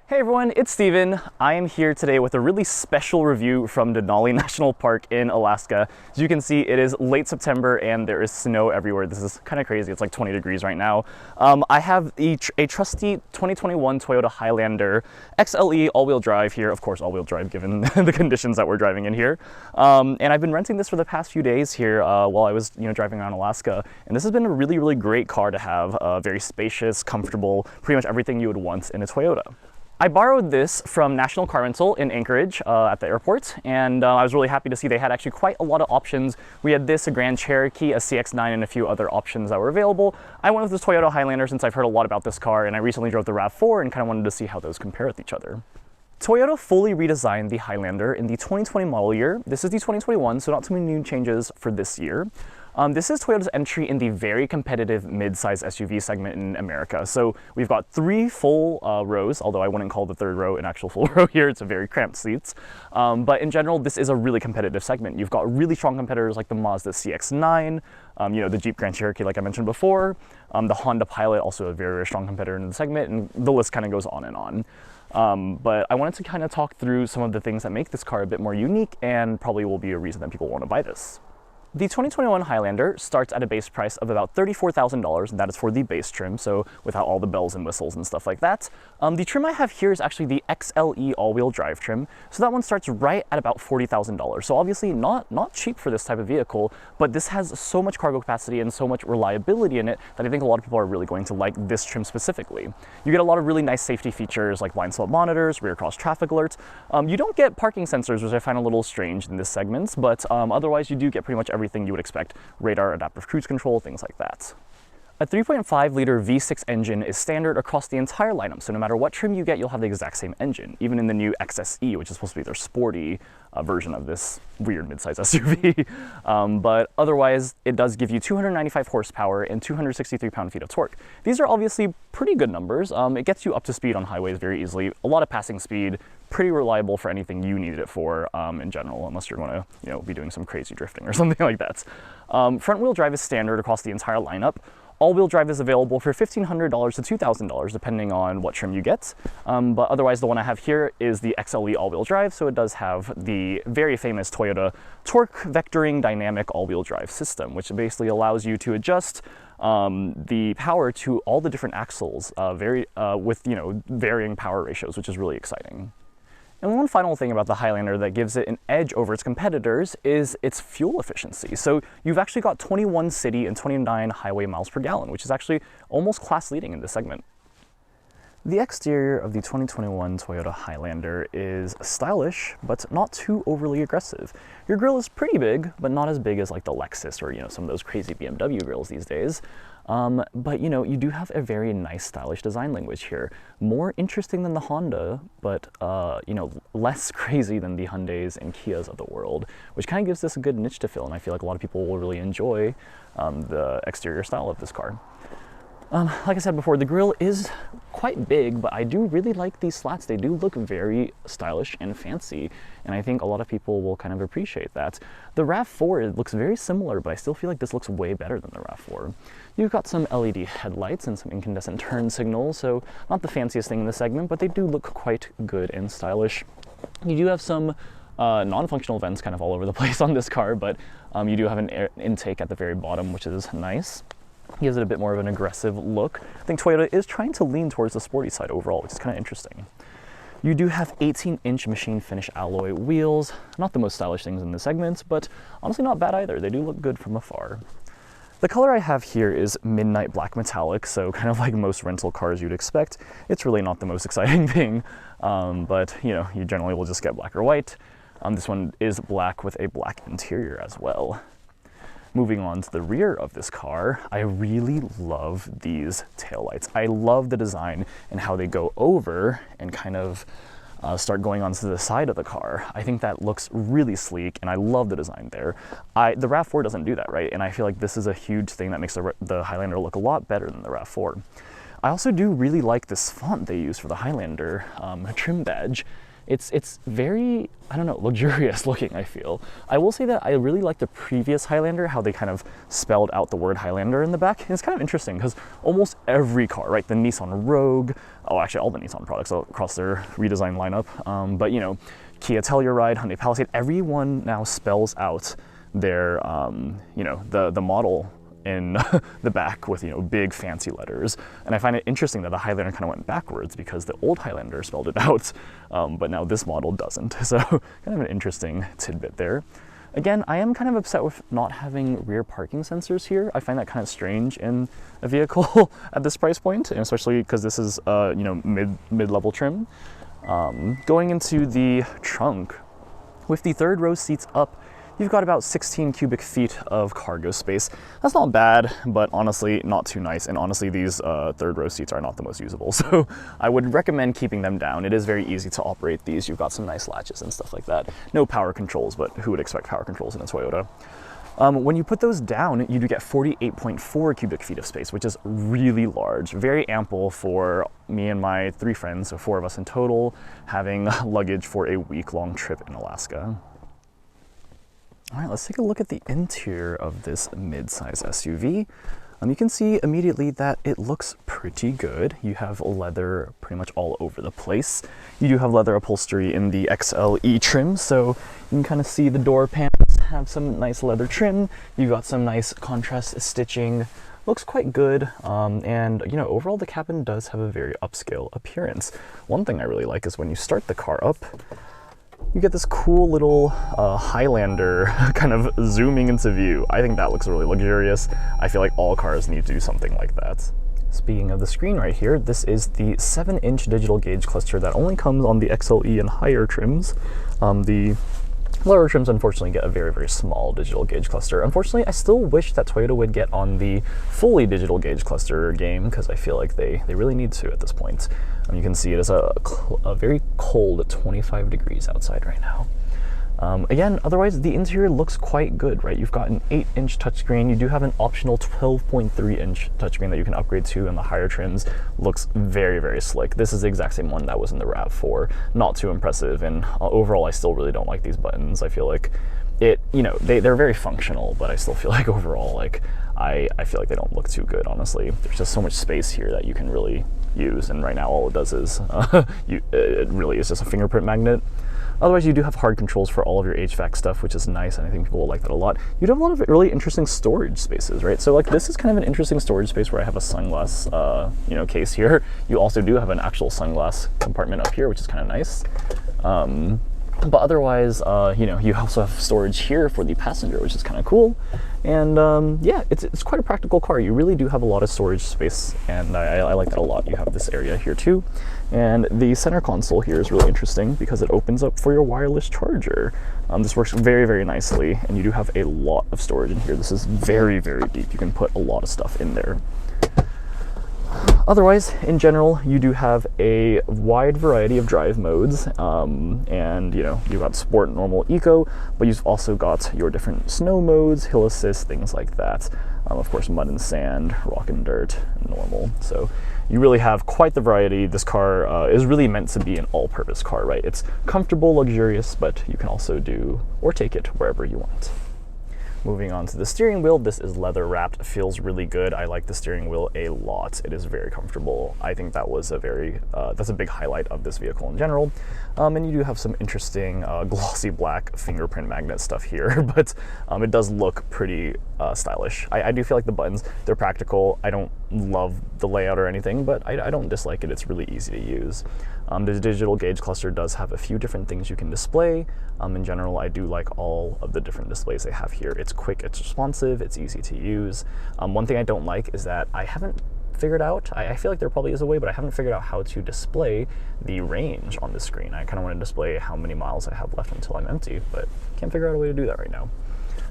Hey everyone, it's Steven. I am here today with a really special review from Denali National Park in Alaska. As you can see, it is late September and there is snow everywhere. This is kind of crazy. It's like 20 degrees right now. I have a trusty 2021 Toyota Highlander XLE all-wheel drive here. Of course, all-wheel drive given the conditions that we're driving in here. And I've been renting this for the past few days here while I was driving around Alaska. And this has been a really, really great car to have. Very spacious, comfortable, pretty much everything you would want in a Toyota. I borrowed this from National Car Rental in Anchorage at the airport, and I was really happy to see they had actually quite a lot of options. We had this, a Grand Cherokee, a CX-9, and a few other options that were available. I went with this Toyota Highlander since I've heard a lot about this car, and I recently drove the RAV4 and kind of wanted to see how those compare with each other. Toyota fully redesigned the Highlander in the 2020 model year. This is the 2021, so not too many new changes for this year. This is Toyota's entry in the very competitive mid-size SUV segment in America. So we've got 3 full rows, although I wouldn't call the 3rd row an actual full row here. It's a very cramped seats. But in general, this is a really competitive segment. You've got really strong competitors like the Mazda CX-9, the Jeep Grand Cherokee like I mentioned before, the Honda Pilot, also a very, very strong competitor in the segment, and the list kind of goes on and on. But I wanted to kind of talk through some of the things that make this car a bit more unique and probably will be a reason that people want to buy this. The 2021 Highlander starts at a base price of about $34,000, and that is for the base trim, so without all the bells and whistles and stuff like that. The trim I have here is actually the XLE all-wheel drive trim, so that one starts right at about $40,000. So obviously not cheap for this type of vehicle, but this has so much cargo capacity and so much reliability in it that I think a lot of people are really going to like this trim specifically. You get a lot of really nice safety features like blind spot monitors, rear cross traffic alerts. You don't get parking sensors, which I find a little strange in this segment, but otherwise you do get pretty much everything you would expect: radar, adaptive cruise control, things like that. A 3.5-liter V6 engine is standard across the entire lineup, so no matter what trim you get, you'll have the exact same engine, even in the new XSE, which is supposed to be their sporty version of this weird midsize SUV. But otherwise, it does give you 295 horsepower and 263 pound-feet of torque. These are obviously pretty good numbers. It gets you up to speed on highways very easily, a lot of passing speed, pretty reliable for anything you need it for in general, unless you're going to be doing some crazy drifting or something like that. Front-wheel drive is standard across the entire lineup. All-wheel drive is available for $1,500 to $2,000 depending on what trim you get, but otherwise the one I have here is the XLE all-wheel drive, so it does have the very famous Toyota torque vectoring dynamic all-wheel drive system, which basically allows you to adjust the power to all the different axles with varying power ratios, which is really exciting. And one final thing about the Highlander that gives it an edge over its competitors is its fuel efficiency. So you've actually got 21 city and 29 highway miles per gallon, which is actually almost class leading in this segment. The exterior of the 2021 Toyota Highlander is stylish, but not too overly aggressive. Your grille is pretty big, but not as big as like the Lexus or some of those crazy BMW grilles these days. But you do have a very nice stylish design language here. More interesting than the Honda, but less crazy than the Hyundais and Kias of the world, which kind of gives this a good niche to fill, and I feel like a lot of people will really enjoy the exterior style of this car. Like I said before, the grille is quite big, but I do really like these slats. They do look very stylish and fancy, and I think a lot of people will kind of appreciate that. The RAV4, it looks very similar, but I still feel like this looks way better than the RAV4. You've got some LED headlights and some incandescent turn signals, so not the fanciest thing in the segment, but they do look quite good and stylish. You do have some non-functional vents kind of all over the place on this car, but you do have an air intake at the very bottom, which is nice. Gives it a bit more of an aggressive look. I think Toyota is trying to lean towards the sporty side overall, which is kind of interesting. You do have 18-inch machine finish alloy wheels. Not the most stylish things in the segment, but honestly not bad either. They do look good from afar. The color I have here is midnight black metallic, so kind of like most rental cars you'd expect. It's really not the most exciting thing, but you generally will just get black or white. This one is black with a black interior as well. Moving on to the rear of this car, I really love these taillights. I love the design and how they go over and kind of start going onto the side of the car. I think that looks really sleek, and I love the design there. The RAV4 doesn't do that, right? And I feel like this is a huge thing that makes the Highlander look a lot better than the RAV4. I also do really like this font they use for the Highlander trim badge. It's very, I don't know, luxurious looking, I feel. I will say that I really like the previous Highlander, how they kind of spelled out the word Highlander in the back. And it's kind of interesting because almost every car, right, the Nissan Rogue, oh, actually all the Nissan products across their redesigned lineup, but you know, Kia Telluride, Hyundai Palisade, everyone now spells out their, you know, the model in the back with, you know, big fancy letters. And I find it interesting that the Highlander kind of went backwards because the old Highlander spelled it out, but now this model doesn't. So kind of an interesting tidbit there. Again, I am kind of upset with not having rear parking sensors here. I find that kind of strange in a vehicle at this price point, and especially because this is, you know, mid-level trim. Going into the trunk, with the third row seats up, you've got about 16 cubic feet of cargo space. That's not bad, but honestly, not too nice. And honestly, these third row seats are not the most usable. So I would recommend keeping them down. It is very easy to operate these. You've got some nice latches and stuff like that. No power controls, but who would expect power controls in a Toyota? When you put those down, you do get 48.4 cubic feet of space, which is really large, very ample for me and my 3 friends, so 4 of us in total, having luggage for a week-long trip in Alaska. All right, let's take a look at the interior of this mid-size SUV. You can see immediately that it looks pretty good. You have leather pretty much all over the place. You do have leather upholstery in the XLE trim, so you can kind of see the door panels have some nice leather trim. You've got some nice contrast stitching. Looks quite good, and you know, overall the cabin does have a very upscale appearance. One thing I really like is when you start the car up, you get this cool little Highlander kind of zooming into view. I think that looks really luxurious. I feel like all cars need to do something like that. Speaking of the screen right here, this is the 7-inch digital gauge cluster that only comes on the XLE and higher trims. The lower trims unfortunately get a very, very small digital gauge cluster. Unfortunately, I still wish that Toyota would get on the fully digital gauge cluster game because I feel like they really need to at this point. You can see it is a very cold 25 degrees outside right now. Again, otherwise the interior looks quite good, right? You've got an 8-inch touchscreen. You do have an optional 12.3-inch touchscreen that you can upgrade to in the higher trims. Looks very, very slick. This is the exact same one that was in the RAV4. Not too impressive, and overall I still really don't like these buttons. I feel like it, you know, they're very functional, but I still feel like overall, like, I feel like they don't look too good, honestly. There's just so much space here that you can really use, and right now all it does is, it really is just a fingerprint magnet. Otherwise, you do have hard controls for all of your HVAC stuff, which is nice, and I think people will like that a lot. You do have a lot of really interesting storage spaces, right? So like this is kind of an interesting storage space where I have a sunglass, you know, case here. You also do have an actual sunglass compartment up here, which is kind of nice. But otherwise, you know, you also have storage here for the passenger, which is kind of cool. And yeah, it's quite a practical car. You really do have a lot of storage space, and I like that a lot. You have this area here too. And the center console here is really interesting because it opens up for your wireless charger. This works very, very nicely, and you do have a lot of storage in here. This is very, very deep. You can put a lot of stuff in there. Otherwise, in general, you do have a wide variety of drive modes, and you know, you've got sport, normal, eco, but you've also got your different snow modes, hill assist, things like that. Of course, mud and sand, rock and dirt, and normal. So you really have quite the variety. This car is really meant to be an all-purpose car, right? It's comfortable, luxurious, but you can also do or take it wherever you want. Moving on to the steering wheel, this is leather wrapped, feels really good. I like the steering wheel a lot. It is very comfortable. I think that was a very, that's a big highlight of this vehicle in general. And you do have some interesting glossy black fingerprint magnet stuff here, but it does look pretty stylish. I do feel like the buttons, they're practical. I don't love the layout or anything, but I don't dislike it. It's really easy to use. The digital gauge cluster does have a few different things you can display. In general, I do like all of the different displays they have here. It's quick, it's responsive, it's easy to use. One thing I don't like is that I haven't figured out, I feel like there probably is a way, but I haven't figured out how to display the range on the screen. I kind of want to display how many miles I have left until I'm empty, but can't figure out a way to do that right now.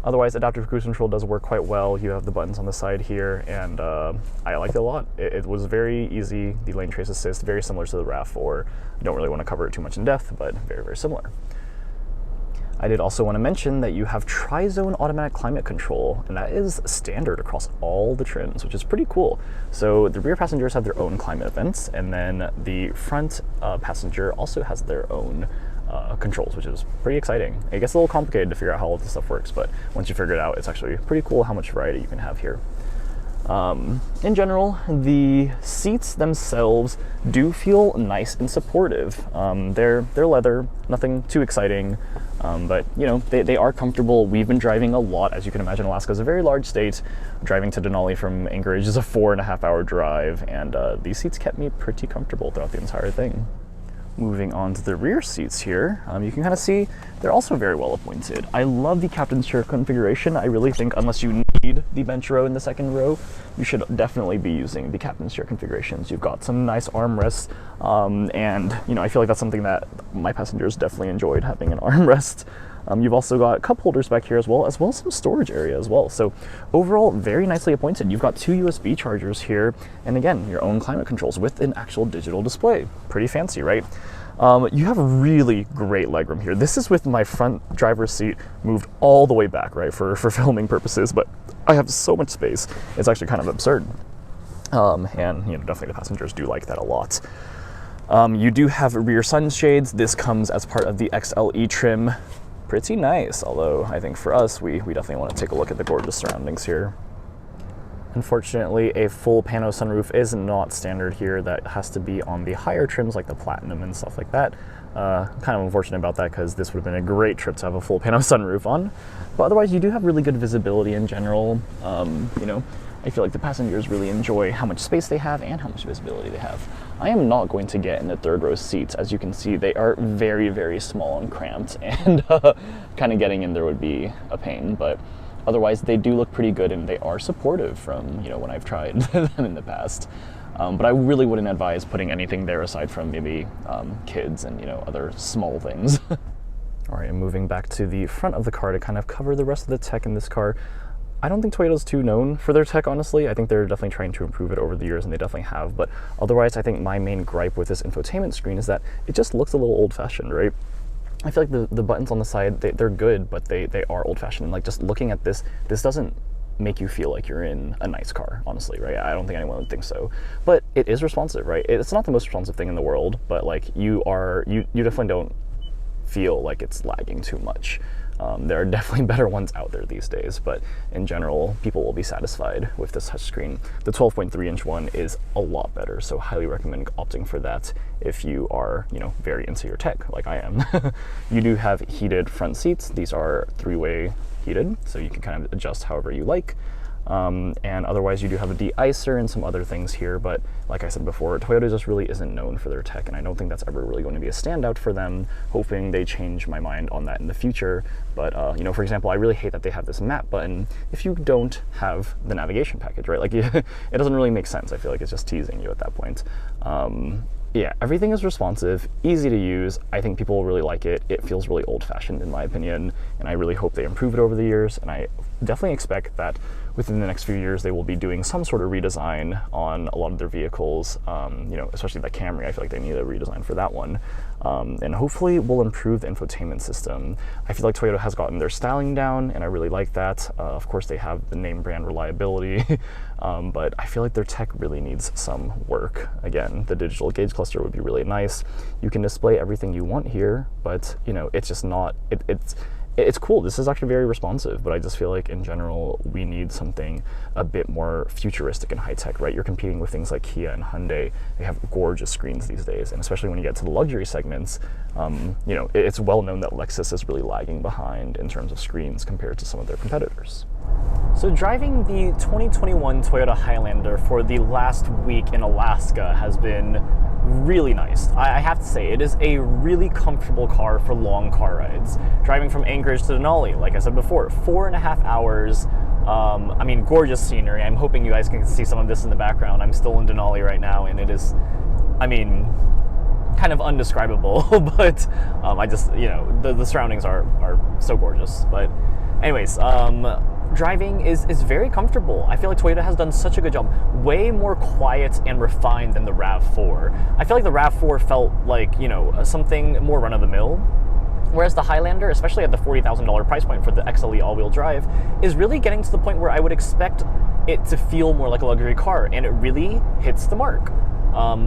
Otherwise, adaptive cruise control does work quite well. You have the buttons on the side here, and I liked it a lot. It was very easy. The lane trace assist, very similar to the RAV4. I don't really want to cover it too much in depth, but very, very similar. I did also want to mention that you have tri-zone automatic climate control, and that is standard across all the trims, which is pretty cool. So the rear passengers have their own climate vents, and then the front passenger also has their own controls, which is pretty exciting. It gets a little complicated to figure out how all this stuff works, but once you figure it out, it's actually pretty cool how much variety you can have here. In general, the seats themselves do feel nice and supportive. They're leather, nothing too exciting, but you know, they are comfortable. We've been driving a lot. As you can imagine, Alaska is a very large state. Driving to Denali from Anchorage is a 4.5-hour drive, and these seats kept me pretty comfortable throughout the entire thing. Moving on to the rear seats here, you can kind of see they're also very well appointed. I love the captain's chair configuration. I really think unless you need the bench row in the second row, you should definitely be using the captain's chair configurations. You've got some nice armrests, and you know, I feel like that's something that my passengers definitely enjoyed, having an armrest. You've also got cup holders back here as well as some storage area as well. So overall, very nicely appointed. You've got 2 USB chargers here, and again, your own climate controls with an actual digital display. Pretty fancy, right? You have really great legroom here. This is with my front driver's seat moved all the way back, right, for filming purposes, but I have so much space. It's actually kind of absurd. And you know, definitely the passengers do like that a lot. You do have rear sunshades. This comes as part of the XLE trim. Pretty nice, although I think for us, we definitely want to take a look at the gorgeous surroundings here. Unfortunately, a full pano sunroof is not standard here. That has to be on the higher trims like the Platinum and stuff like that. Kind of unfortunate about that, because this would have been a great trip to have a full pano sunroof on. But otherwise, you do have really good visibility in general. You know, I feel like the passengers really enjoy how much space they have and how much visibility they have. I am not going to get in the third row seats. As you can see, they are very, very small and cramped, and kind of getting in there would be a pain, but otherwise they do look pretty good, and they are supportive from, you know, when I've tried them in the past. But I really wouldn't advise putting anything there aside from maybe kids and, you know, other small things. All right, and moving back to the front of the car to kind of cover the rest of the tech in this car. I don't think Toyota's too known for their tech, honestly. I think they're definitely trying to improve it over the years, and they definitely have. But otherwise, I think my main gripe with this infotainment screen is that it just looks a little old-fashioned, right? I feel like the buttons on the side, they're good, but they are old-fashioned. And like, just looking at this doesn't make you feel like you're in a nice car, honestly, right? I don't think anyone would think so. But it is responsive, right? It's not the most responsive thing in the world, but like, you definitely don't feel like it's lagging too much. There are definitely better ones out there these days, but in general, people will be satisfied with this touchscreen. The 12.3-inch one is a lot better, so highly recommend opting for that if you are, you know, very into your tech, like I am. You do have heated front seats. These are 3-way heated, so you can kind of adjust however you like. And otherwise, you do have a de-icer and some other things here, but like I said before, Toyota just really isn't known for their tech, and I don't think that's ever really going to be a standout for them. Hoping they change my mind on that in the future. But you know, for example, I really hate that they have this map button if you don't have the navigation package, right? Like, it doesn't really make sense. I feel like it's just teasing you at that point. Yeah, everything is responsive, easy to use. I think people will really like it. It feels really old-fashioned in my opinion, and I really hope they improve it over the years, and I definitely expect that within the next few years they will be doing some sort of redesign on a lot of their vehicles, you know, especially the Camry. I feel like they need a redesign for that one. And hopefully we'll improve the infotainment system. I feel like Toyota has gotten their styling down, and I really like that. Of course, they have the name brand reliability, but I feel like their tech really needs some work. Again, the digital gauge cluster would be really nice. You can display everything you want here, but you know, it's just not, it's cool. This is actually very responsive, but I just feel like in general, we need something a bit more futuristic and high tech, right? You're competing with things like Kia and Hyundai. They have gorgeous screens these days, and especially when you get to the luxury segments, you know, it's well known that Lexus is really lagging behind in terms of screens compared to some of their competitors. So driving the 2021 Toyota Highlander for the last week in Alaska has been really nice. I have to say, it is a really comfortable car for long car rides. Driving from Anchorage to Denali, like I said before, 4.5 hours. I mean, gorgeous scenery. I'm hoping you guys can see some of this in the background. I'm still in Denali right now, and it is, I mean, kind of undescribable, but I just, you know, the surroundings are so gorgeous. But anyways, driving is very comfortable. I feel like Toyota has done such a good job. Way more quiet and refined than the RAV4. I feel like the RAV4 felt like, you know, something more run-of-the-mill. Whereas the Highlander, especially at the $40,000 price point for the XLE all-wheel drive, is really getting to the point where I would expect it to feel more like a luxury car, and it really hits the mark,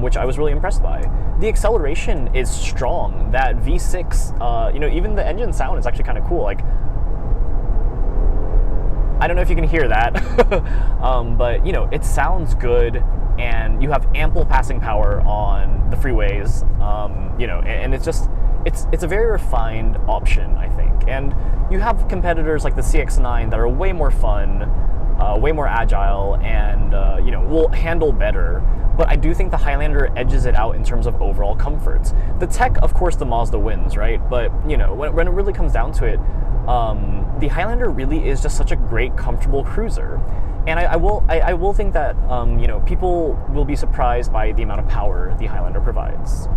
which I was really impressed by. The acceleration is strong. That V6, you know, even the engine sound is actually kind of cool. Like, I don't know if you can hear that, but you know, it sounds good, and you have ample passing power on the freeways, you know, and it's just, it's a very refined option, I think. And you have competitors like the CX-9 that are way more fun, way more agile, and you know, will handle better. But I do think the Highlander edges it out in terms of overall comfort. The tech, of course, the Mazda wins, right? But you know, when it really comes down to it, the Highlander really is just such a great, comfortable cruiser. And I will think that you know, people will be surprised by the amount of power the Highlander provides.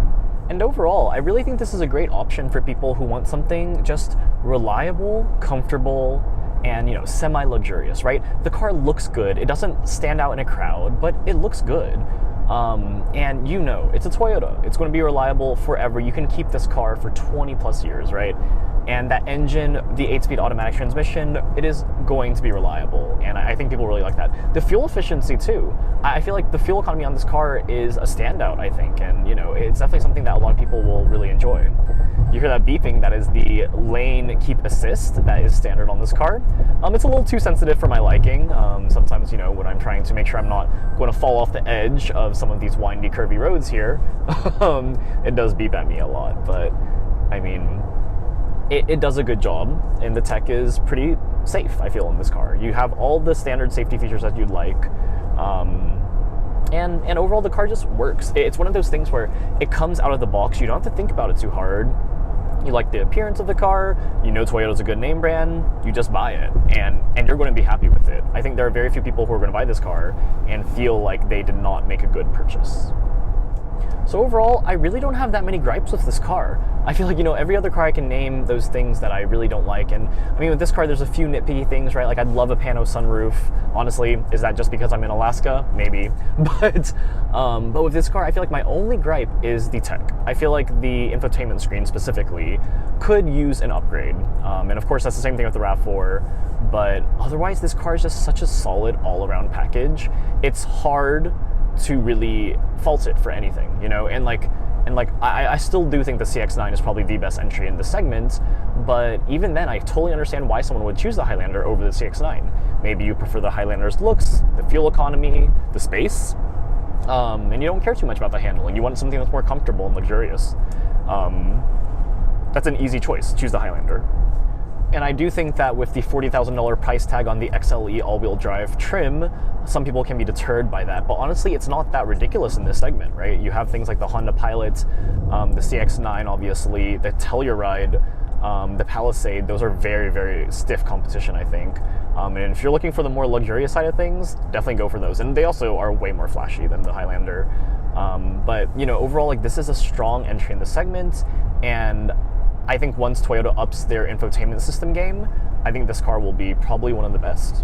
And overall, I really think this is a great option for people who want something just reliable, comfortable, and you know, semi-luxurious, right? The car looks good. It doesn't stand out in a crowd, but it looks good. And you know, it's a Toyota. It's going to be reliable forever. You can keep this car for 20 plus years, right? And that engine, the 8-speed automatic transmission, it is going to be reliable, and I think people really like that. The fuel efficiency too. I feel like the fuel economy on this car is a standout, I think, and you know, it's definitely something that a lot of people will really enjoy. You hear that beeping, that is the lane keep assist that is standard on this car. It's a little too sensitive for my liking. Sometimes, you know, when I'm trying to make sure I'm not going to fall off the edge of some of these windy, curvy roads here, it does beep at me a lot, but I mean, it does a good job, and the tech is pretty safe, I feel, in this car. You have all the standard safety features that you'd like, and overall the car just works. It's one of those things where it comes out of the box, you don't have to think about it too hard. You like the appearance of the car, you know Toyota's a good name brand, you just buy it, and you're going to be happy with it. I think there are very few people who are going to buy this car and feel like they did not make a good purchase. So overall, I really don't have that many gripes with this car. I feel like, you know, every other car I can name those things that I really don't like. And I mean, with this car, there's a few nitpicky things, right? Like, I'd love a pano sunroof. Honestly, is that just because I'm in Alaska? Maybe. But with this car, I feel like my only gripe is the tech. I feel like the infotainment screen specifically could use an upgrade. And of course, that's the same thing with the RAV4. But otherwise, this car is just such a solid all-around package. It's hard to really fault it for anything, you know, and I still do think the CX-9 is probably the best entry in the segment, but even then, I totally understand why someone would choose the Highlander over the CX-9. Maybe you prefer the Highlander's looks, the fuel economy, the space, and you don't care too much about the handling. You want something that's more comfortable and luxurious. That's an easy choice. Choose the Highlander. And I do think that with the $40,000 price tag on the XLE all-wheel drive trim, some people can be deterred by that. But honestly, it's not that ridiculous in this segment, right? You have things like the Honda Pilot, the CX-9, obviously, the Telluride, the Palisade. Those are very, very stiff competition, I think. And if you're looking for the more luxurious side of things, definitely go for those. And they also are way more flashy than the Highlander. But, you know, overall, like, this is a strong entry in the segment, and I think once Toyota ups their infotainment system game, I think this car will be probably one of the best.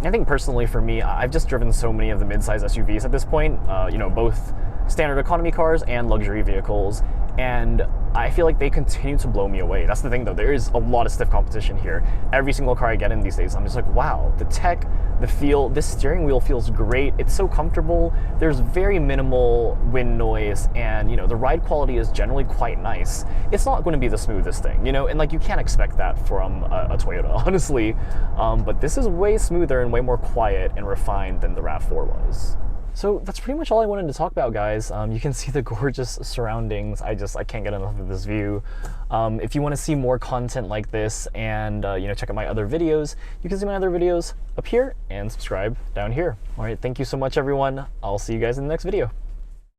I think personally for me, I've just driven so many of the midsize SUVs at this point, you know, both standard economy cars and luxury vehicles, and I feel like they continue to blow me away. That's the thing though, there is a lot of stiff competition here. Every single car I get in these days, I'm just like, wow, the tech, the feel, this steering wheel feels great. It's so comfortable. There's very minimal wind noise, and you know, the ride quality is generally quite nice. It's not going to be the smoothest thing, you know, and like, you can't expect that from a Toyota, honestly. But this is way smoother and way more quiet and refined than the RAV4 was. So that's pretty much all I wanted to talk about, guys. You can see the gorgeous surroundings. I can't get enough of this view. If you want to see more content like this and you know, check out my other videos, you can see my other videos up here and subscribe down here. All right, thank you so much, everyone. I'll see you guys in the next video.